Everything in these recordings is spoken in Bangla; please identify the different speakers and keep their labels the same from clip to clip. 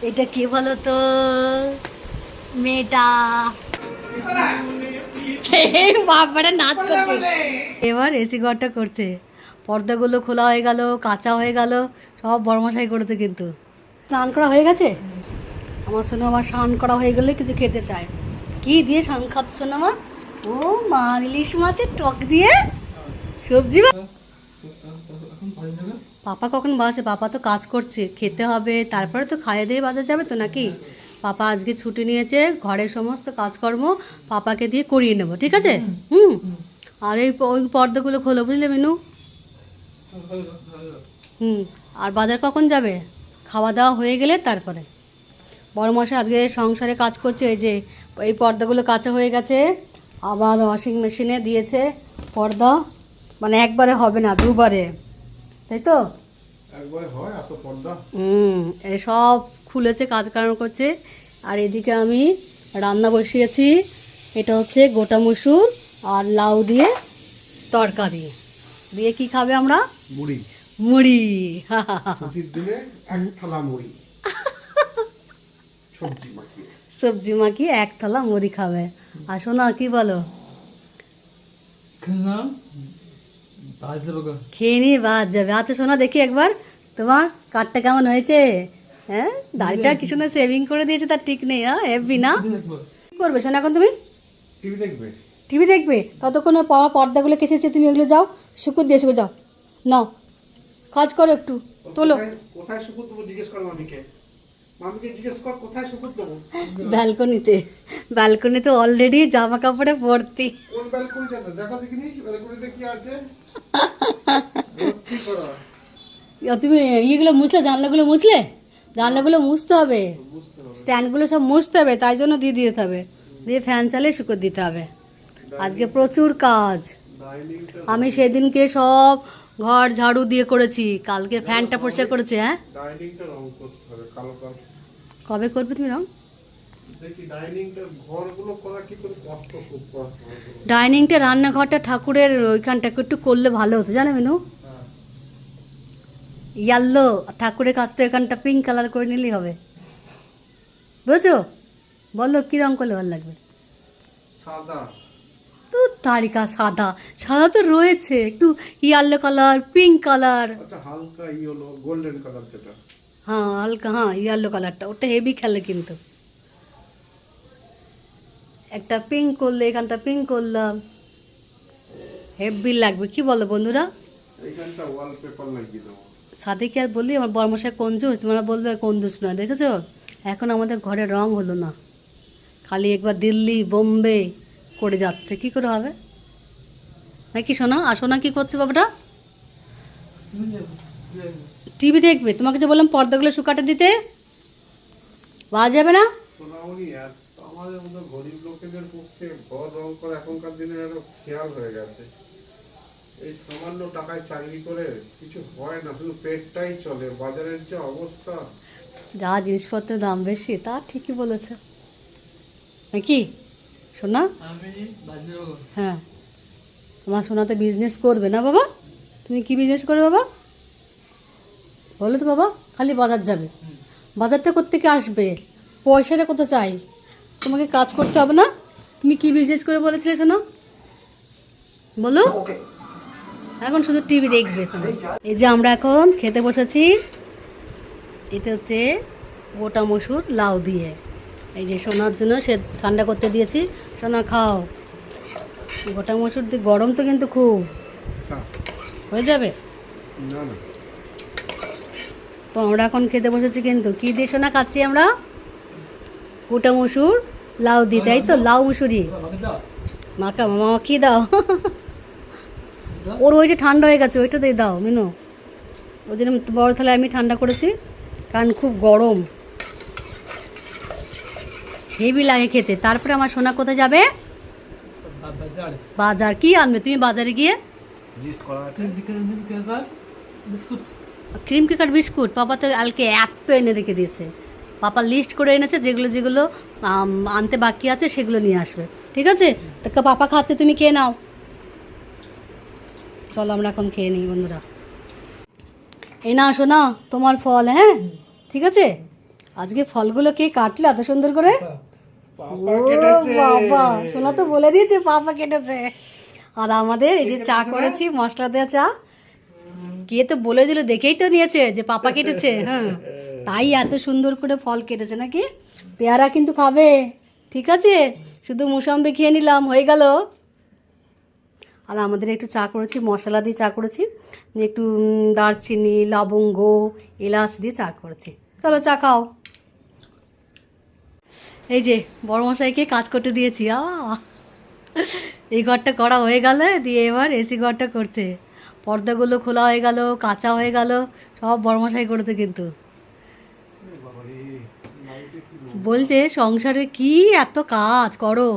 Speaker 1: এটা কে বলো তো? মেয়েটা বাবাটা নাচ করছে। এবার এসি ঘরটা করছে, পর্দাগুলো খোলা হয়ে গেল, কাঁচা হয়ে গেল, সব বড়মশাই করেছে। কিন্তু স্নান করা হয়ে গেছে আমার শোনো, আমার স্নান করা হয়ে গেলে কিছু খেতে চায়। কি দিয়ে স্নান খাচ্ছ শোনো আমার? ও মা, ইলিশ মাছের টক দিয়ে সবজি। পাপা কখন বাসে? পাপা তো কাজ করছে, খেতে হবে, তারপরে তো খাইয়ে দিয়ে বাজার যাবে তো নাকি। পাপা আজকে ছুটি নিয়েছে, ঘরের সমস্ত কাজকর্ম পাপাকে দিয়ে করিয়ে নেবো, ঠিক আছে? হুম। আর ওই পর্দাগুলো খোলো, বুঝলে মিনু? হুম। আর বাজার কখন যাবে? খাওয়া দাওয়া হয়ে গেলে তারপরে। বড় মশাই আজকে সংসারে কাজ করছে। এই যে এই পর্দাগুলো কাঁচা হয়ে গেছে, আবার ওয়াশিং মেশিনে দিয়েছে পর্দা। মানে একবারে হবে না, দুবারে, তাই তো?
Speaker 2: একবারে হয় এত পর্দা?
Speaker 1: এই সব খুলেছে, কাজ কারণ করছে। আর এদিকে আমি রান্না বসিয়েছি। এটা হচ্ছে গোটা মসুর আর লাউ দিয়ে তরকারি দিয়ে। কি খাবে আমরা?
Speaker 2: মুড়ি।
Speaker 1: মুড়ি।
Speaker 2: ছুটির দিনে এক থালা মুড়ি সবজি মাখিয়ে।
Speaker 1: সবজি মাখিয়ে এক থালা মুড়ি খাবে। আসো না, কি বলো? খেয়ে নিয়ে বাদ যাবে। আচ্ছা শোনা, দেখি একবার তোমার কাটটা কেমন হয়েছে। হ্যাঁ, দাড়িটা কি সুন্দর সেভিং করে দিয়েছে, তার ঠিক নেই। হ্যাঁ, হেভি না? কি করবে শোনা এখন তুমি?
Speaker 2: টিভি দেখবে?
Speaker 1: টিভি দেখবে? ততক্ষণে পর্দাগুলো কেসেছে, তুমি এগুলো যাও শুকুর দিয়ে শুকো, যাও নাও, কাজ করো একটু, তোলো।
Speaker 2: কোথায় শুকুর দেবো জিজ্ঞেস কর মামিকে। মামিকে জিজ্ঞেস কর কোথায় শুকুর দেবো।
Speaker 1: ব্যালকনিতে। ব্যালকনিতে অলরেডি জামা কাপড়ে ভর্তি।
Speaker 2: কোন ব্যালকনিটাতে? দেখো দেখিনি ব্যালকনিতে কি আছে।
Speaker 1: তুমি ইয়েগুলো মুছলে, জানলাগুলো মুছলে? জানলাগুলো মুছতে হবে, স্ট্যান্ডগুলো সব মুছতে হবে, তাই জন্য দিয়ে দিতে হবে। দিয়ে ফ্যান চালিয়ে শুকো দিতে হবে। আজকে প্রচুর কাজ। আমি সেদিনকে সব ঘর ঝাড়ু দিয়ে করেছি, কালকে ফ্যানটা পরিষ্কার করেছি। হ্যাঁ,
Speaker 2: ডাইনিংটা রং করতে হবে কালো কালো।
Speaker 1: কবে করবে তুমি রং?
Speaker 2: দেখি ডাইনিংটা ঘরগুলো করা কি করে কষ্ট, খুব কষ্ট।
Speaker 1: ডাইনিংটা, রান্নাঘরটা, ঠাকুরের ওইখানটা একটু করলে ভালো হতো, জানো মিনু? ইয়াল্লো ঠাকুরের কাজটা এখানটা পিঙ্ক কালার করে নিলেই হবে, বুঝছো? বলো কি রং করলে ভালো লাগবে?
Speaker 2: সাদা
Speaker 1: তো তারিকা সাদা, সাদা তো রয়েছে, একটু ইয়ালো কালার, পিঙ্ক কালার।
Speaker 2: আচ্ছা হালকা ইয়েলো গোল্ডেন কালার যেটা।
Speaker 1: হ্যাঁ হালকা, হ্যাঁ ইয়ালো কালারটা, ওটা হেভি খেলে কিন্তু। একটা পিঙ্ক করলে, এখানটা পিঙ্ক করলাম, হেভি লাগবে। কি বলো বন্ধুরা?
Speaker 2: এইখানটা ওয়ালপেপার লাগিয়ে দেবো।
Speaker 1: সাথে কি আর বললি, আমার বড়মশাই কঞ্জুস, তোমরা বলবে কঞ্জুস নয়, দেখেছো? এখন আমাদের ঘরে রং হলো না, খালি একবার দিল্লি বোম্বে করে যাচ্ছে। কি করে হবে নাকি শোনা? আসো না, কি করছে বাবাটা? টিভি দেখবে। তোমাকে যে বললাম পর্দাগুলো শুকাতে দিতে, বাজ যাবে না?
Speaker 2: সোনামণি, আমাদের মতো গরিব লোকেদের পক্ষে ঘর রং করা এখনকার দিনে আরো খেয়াল হয়ে গেছে। এই সামান্য টাকায় চাকরি করে কিছু হয় না, শুধু পেটটাই চলে। বাজারের যে অবস্থা,
Speaker 1: যা জিনিসপত্রের দাম বেশি, তা ঠিকই বলেছে নাকি সোনা? হ্যাঁ, তোমার সোনা তো বিজনেস করবে না বাবা? তুমি কি বিজনেস করবে বাবা বলো তো? বাবা খালি বাজার যাবে, বাজারটা কোত্থেকে আসবে? পয়সাটা কোথা চাই? তোমাকে কাজ করতে হবে না? তুমি কি বিজনেস করে বলেছিলে শোনো, বলো? এখন শুধু টিভি দেখবে শোনো। এই যে আমরা এখন খেতে বসেছি, এটা হচ্ছে গোটা মসুর লাউ দিয়ে। এই যে সোনার জন্য সে ঠান্ডা করতে দিয়েছি, সোনা খাও। গোটা মসুর দিয়ে গরম তো কিন্তু খুব, হয়ে যাবে
Speaker 2: না না।
Speaker 1: তো আমরা এখন খেতে বসেছি, কিন্তু কি দিয়ে সোনা খাচ্ছি আমরা? গোটা মসুর লাউ দিয়ে, তাই তো? লাউ মুসুরি মাখা, মামা কি দাও? ওর ওইটা ঠান্ডা হয়ে গেছে, ওইটা দিয়ে দাও মিনু। ওই জন্য বড় থালায় আমি ঠান্ডা করেছি, কারণ খুব গরম, হেভি লাগে খেতে। তারপরে আমার সোনা কোথায় যাবে? বাজার। কি আনবে তুমি বাজারে গিয়ে? Cream কেকার biscuit. পাপা তো কালকে এত এনে রেখে দিয়েছে, পাপা লিস্ট করে এনেছে, যেগুলো যেগুলো আনতে বাকি আছে সেগুলো নিয়ে আসবে, ঠিক আছে? তো পাপা খাচ্ছে, তুমি খেয়ে নাও। চলো আমরা এখন খেয়ে নিই বন্ধুরা। এই না শোনা তোমার ফল, হ্যাঁ ঠিক আছে? আজকে ফলগুলো কে কাটলো এত সুন্দর করে?
Speaker 2: পাপা
Speaker 1: ও
Speaker 2: কেটেছে।
Speaker 1: বাবা, সোনা তো বলে দিয়েছে পাপা কেটেছে। আর আমাদের এই যে চা করেছি, মশলা দেওয়া চা, কে তো বলে দিল, দেখেই তো নিয়েছে যে পাপা কেটেছে। হ্যাঁ, তাই এত সুন্দর করে ফল কেটেছে নাকি। পেয়ারা কিন্তু খাবে, ঠিক আছে? শুধু মুসাম্বি খেয়ে নিলাম, হয়ে গেল। আর আমাদের একটু চা করেছি, মশলা দিয়ে চা করেছি, একটু দারচিনি, লবঙ্গ, এলাচ দিয়ে চা করেছি। চলো চা খাও। এই যে বড় মশাইকে কাজ করতে দিয়েছি। এই ঘরটা করা হয়ে গেল, দিয়ে এবার এসি ঘরটা করছে। পর্দাগুলো খোলা হয়ে গেল, কাঁচা হয়ে গেল, সব বড় মশাই করেছে। কিন্তু বলছে সংসারে কি এত কাজ করো,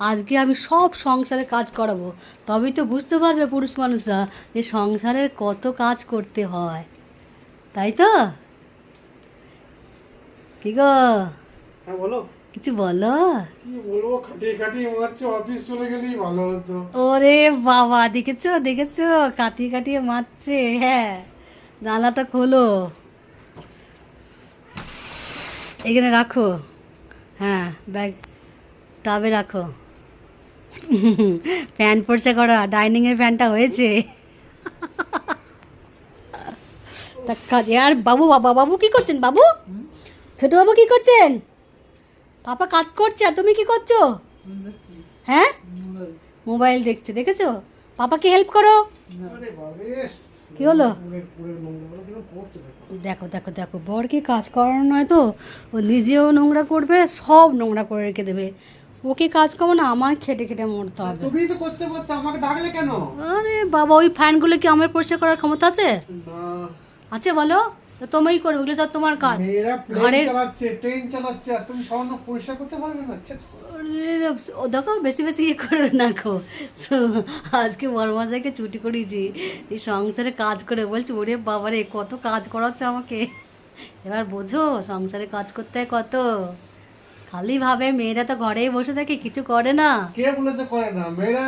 Speaker 1: আজকে আমি সব সংসারে কাজ করাবো, তবেই তো বুঝতে পারবে পুরুষ মানুষরা যে সংসারের কত কাজ করতে হয়। তাই তো? কি গো,
Speaker 2: হ্যাঁ বলো।
Speaker 1: কিছু বলো।
Speaker 2: কি বলবো, খাটিয়ে খাটিয়ে মনে হচ্ছে অফিস চলে গেলেই ভালো হতো।
Speaker 1: ওরে বাবা, দেখেছো দেখেছো, কাটিয়ে কাটিয়ে মারছে। হ্যাঁ, জানলাটা খোলো, এখানে রাখো। হ্যাঁ, ব্যাগ টাবে রাখো। ফ্যান পড়ছে করা, ডাইনিংয়ের ফ্যানটা হয়েছে। তা কাজে আর বাবু, বাবা বাবু কি করছেন? বাবু, ছোট বাবু কি করছেন? পাপা কাজ করছে, আর তুমি কি করছো? হ্যাঁ, মোবাইল দেখছে, দেখেছো? পাপাকে হেল্প করো। কি হলো? দেখো দেখো দেখো, বরকে কাজ করানো নয় তো, ও নিজেও নোংরা করবে, সব নোংরা করে রেখে দেবে। ওকে কাজ করবো না, আমার খেটে খেটে মরতে হবে।
Speaker 2: তুমি তো করতে পারতে, আমাকে ডাকলে কেন?
Speaker 1: আরে বাবা, ওই ফ্যানগুলো কি আমার পরিষ্কার করার ক্ষমতা আছে?
Speaker 2: না,
Speaker 1: আছে বলো? তো তুমিই করবে, ওগুলো সব তোমার কাজ।
Speaker 2: মেয়েরা
Speaker 1: ঘরের
Speaker 2: ট্রেন চালাচ্ছে, আর তুমি সামান্য পরিষ্কার করতে পারবে না?
Speaker 1: আরে, ও দেখো বেশি বেশি ইয়ে করবে না গো। তো আজকে বড় মশাইকে ছুটি করিয়েছি, এই সংসারে কাজ করে। বলছি ওরে বাবারে, কত কাজ করাচ্ছে আমাকে। এবার বোঝো সংসারে কাজ করতে হয় কত। খালি ভাবে মেয়েরা তো ঘরেই বসে থাকে, কিছু করে না।
Speaker 2: কে বলেছে করে না? মেয়েরা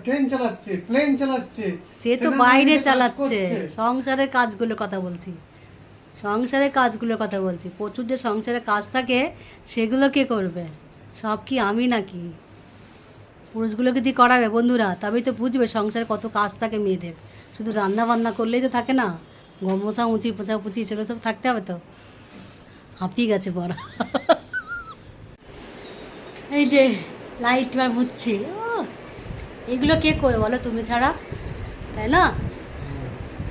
Speaker 2: ট্রেন চালাচ্ছে, প্লেন চালাচ্ছে,
Speaker 1: সে তো
Speaker 2: সেনাবাহিনীতে
Speaker 1: বাইরে
Speaker 2: কাজ
Speaker 1: চালাচ্ছে,
Speaker 2: করছে।
Speaker 1: সংসারের কাজগুলোর কথা বলছি, সংসারের কাজগুলোর কথা বলছি। প্রচুর যে সংসারের কাজ থাকে, সেগুলো কে করবে? সব কি আমি নাকি? পুরুষগুলোকে দিয়ে করাবে বন্ধুরা, তবেই তো বুঝবে সংসারে কত কাজ থাকে মেয়েদের। শুধু রান্না বান্না করলেই তো থাকে না, গম মোছা মুচি পোছা পুচি সেগুলো তো থাকতে হবে তো। হাঁপিয়ে গেছে বড়। এই যে লাইট বার বুঝছি, এগুলো কে করে বলো তুমি ছাড়া, তাই না?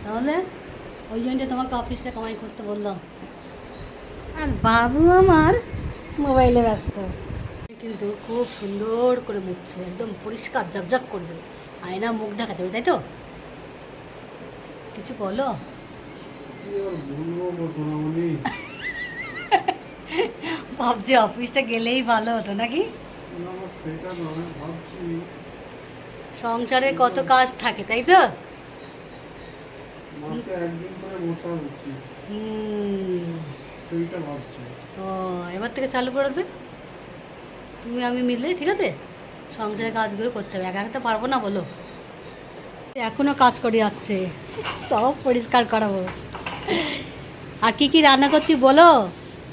Speaker 1: তাহলে ওই জন্যটা তোমাকে অফিসটা কামাই করতে বললাম। আর বাবু আমার মোবাইলে ব্যস্ত। কিন্তু খুব সুন্দর করে মুছছে, একদম পরিষ্কার ঝকঝক করবে। আয়না মুখ দেখা যাবে, তাই তো? কিছু বলো।
Speaker 2: কি আর বলবো গো সোনামণি?
Speaker 1: ভাবছি অফিসটা গেলেই ভালো হতো নাকি।
Speaker 2: না, সেটা নয়, ভাবছি
Speaker 1: সংসারের কত কাজ থাকে, তাই তো?
Speaker 2: মাসে একদিন করে মোছা উচিত,
Speaker 1: হুম।
Speaker 2: সেইটা ভাবছি।
Speaker 1: ও, এবার থেকে চালু করে দেবে, তুমি আমি মিললে, ঠিক আছে? সংসারের কাজগুলো করতে হবে, একা একা তো পারবো না বলো। এখনো কাজ করে যাচ্ছে, সব পরিষ্কার করাবো। আর কি কি রান্না করছি বলো,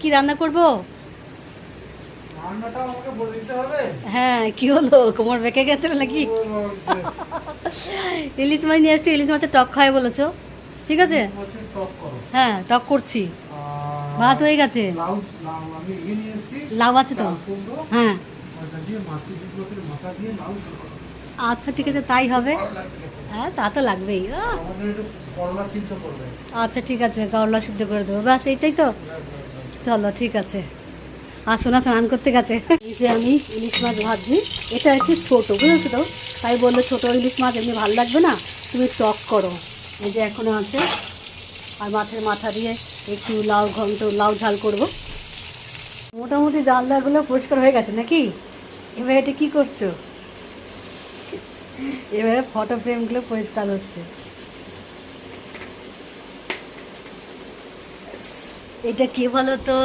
Speaker 1: কি রান্না করব?
Speaker 2: রান্নাটা আমাকে বলে দিতে হবে।
Speaker 1: হ্যাঁ, কি হলো, কোমর বেঁকে গেছে নাকি?
Speaker 2: কি বলবো হচ্ছে?
Speaker 1: ইলিশ মাছ নিয়ে আসছো, ইলিশ মাছের টক খায় বলেছো, ঠিক আছে?
Speaker 2: মাছের টক করো।
Speaker 1: হ্যাঁ, টক করছি।
Speaker 2: আর
Speaker 1: ভাত হয়ে গেছে,
Speaker 2: আমি এগিয়ে নিয়ে এসেছি।
Speaker 1: লাউ আছে তো?
Speaker 2: চাল কুমড়ো,
Speaker 1: হ্যাঁ,
Speaker 2: ওটা দিয়ে মাছের মাছের মাথা দিয়ে লাউ করো।
Speaker 1: আচ্ছা ঠিক আছে, তাই হবে।
Speaker 2: ভালো লাগবে খেতে।
Speaker 1: হ্যাঁ, তা তো লাগবেই।
Speaker 2: আমাদের একটু করলা সিদ্ধ করবে।
Speaker 1: আচ্ছা ঠিক আছে, করলা সিদ্ধ করে দেবো, ব্যাস এইটাই তো। চলো ঠিক আছে। আর সোনা স্নান করতে গেছে। এই যে আমি ইলিশ মাছ ভাজছি, এটা একটু ছোটো, বুঝেছো তো? তাই বললো ছোটো ইলিশ মাছ এমনি ভালো লাগবে না, তুমি টক করো। এই যে এখনও আছে। আর মাছের মাথা দিয়ে একটু লাউ ঘন্ট, লাউ ঝাল করব। মোটামুটি জানলাগুলো পরিষ্কার হয়ে গেছে নাকি? এবার এটা কী করছো? এবারে ফটো ফ্রেমগুলো পরিষ্কার হচ্ছে। এটা কে বলো তো?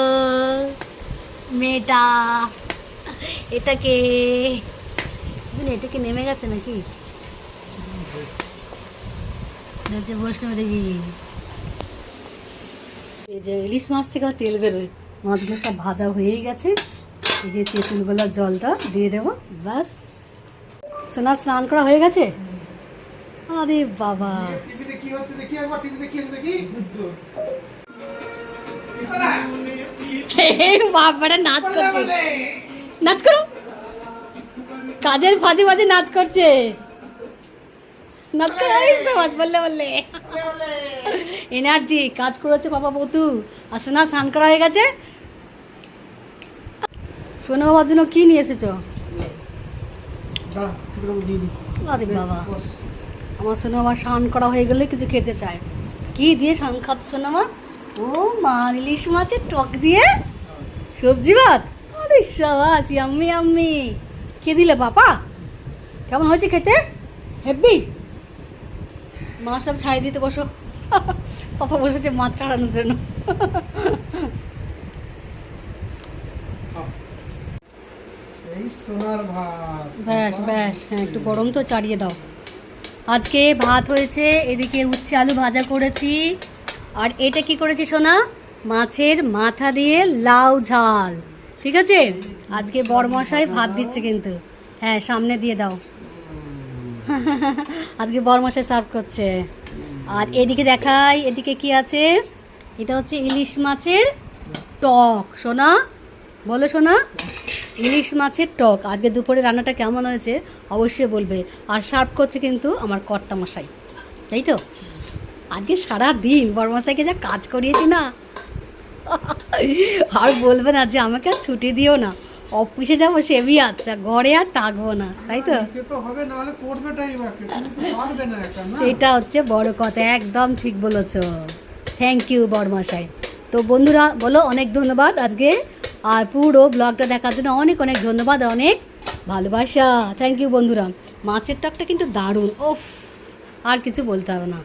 Speaker 1: মেয়েটা। এটা কে? এটা কি নেমে গেছে নাকি? বৈষ্ণব দেবী। এই যে ইলিশ মাছ থেকে তেল বেরোয়, মাছগুলো সব ভাজা হয়েই গেছে। এই যে তেঁতুলগুলোর জলটা দিয়ে দেবো, ব্যাস। সোনার স্নান করা হয়ে গেছে? আরে বাবা,
Speaker 2: টিভিতে কি হচ্ছে দেখি, একবার টিভিতে কি হচ্ছে দেখি।
Speaker 1: বাবাটা নাচ করছে, নাচ করো, কাজের ফাঁজে ফাঁজে নাচ করছে, নাচ করে সমাজ বললে বললে এনার্জি কাজ করেছে বাবা বতু। আর সোনা স্নান করা হয়ে গেছে। সোনা বাবার জন্য কি নিয়ে এসেছো? আরে বাবা, আমার সোনা আমার স্নান করা হয়ে গেলে কিছু খেতে চায়। কি দিয়ে স্নান খাচ্ছ সোনা আমার? ও মা, ইলিশ মাছের টক দিয়ে সবজি ভাত। আরে সাবাস, আম্মি আম্মি। কে দিলে বাবা? কেমন হয়েছে খেতে? হেব্বি। মাছটা ছাড়িয়ে দিতে বসো। পাপা বসেছে মাছ ছাড়ানোর জন্য।
Speaker 2: এই সোনার ভাত,
Speaker 1: ব্যাস ব্যাস, হ্যাঁ একটু গরম তো চাড়িয়ে দাও। আজকে ভাত হয়েছে, এদিকে উচ্ছে আলু ভাজা করেছি, আর এটা কি করেছি সোনা? মাছের মাথা দিয়ে লাউ ঝাল। ঠিক আছে, আজকে বরমশাই ভাত দিচ্ছে কিন্তু। হ্যাঁ, সামনে দিয়ে দাও। আজকে বরমশাই সার্ভ করছে। আর এদিকে দেখাই, এদিকে কি আছে? এটা হচ্ছে ইলিশ মাছের টক। সোনা বলো সোনা, ইলিশ মাছের টক। আজকে দুপুরে রান্নাটা কেমন হয়েছে অবশ্যই বলবে। আর সার্ভ করছে কিন্তু আমার কর্তামশাই, তাই তো? আজকে সারা দিন বরমশাইকে যা কাজ করিয়েছি না, আর বলবে না যে আমাকে আর ছুটি দিও না, অফিসে যাবো সেবি, আচ্ছা ঘরে আর থাকবো না, তাই তো?
Speaker 2: দিতে তো হবে, না হলে করবেটাই বাকি, তুমি তো পারবে না একা না।
Speaker 1: সেটা হচ্ছে বড় কথা, একদম ঠিক বলেছো। থ্যাংক ইউ বরমশাই। তো বন্ধুরা বলো অনেক ধন্যবাদ আজকে, আর পুরো ব্লগটা দেখার জন্য অনেক অনেক ধন্যবাদ, অনেক ভালোবাসা। থ্যাংক ইউ বন্ধুরা। মাছের টকটা কিন্তু দারুণ, ওফ, আর কিছু বলতে হবে না।